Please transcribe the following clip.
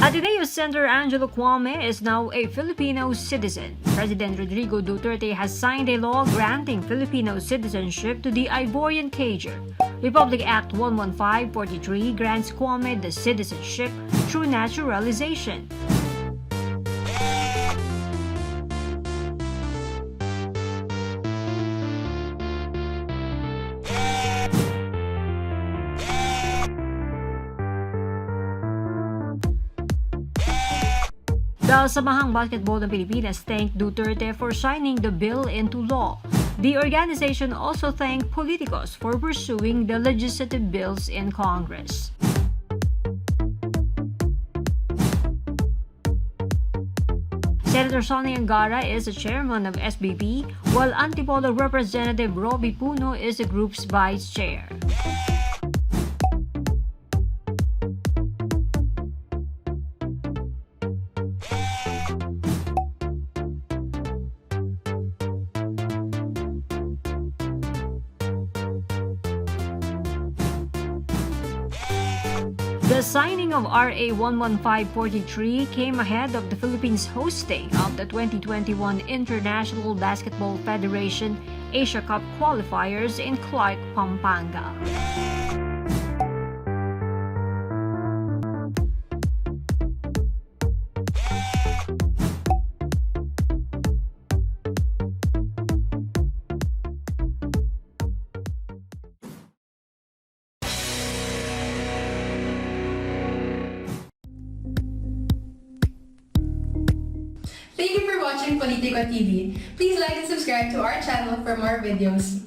Ateneo's Senator Ange Kouame is now a Filipino citizen. President Rodrigo Duterte has signed a law granting Filipino citizenship to the Ivorian Cager. Republic Act 11543 grants Kouame the citizenship through naturalization. The Samahang Basketball ng Pilipinas thanked Duterte for signing the bill into law. The organization also thanked politicos for pursuing the legislative bills in Congress. Senator Sonny Angara is the chairman of SBP, while Antipolo Representative Roby Puno is the group's vice chair. The signing of RA 11543 came ahead of the Philippines' hosting of the 2021 International Basketball Federation Asia Cup qualifiers in Clark, Pampanga. Thank you for watching Politico TV. Please like and subscribe to our channel for more videos.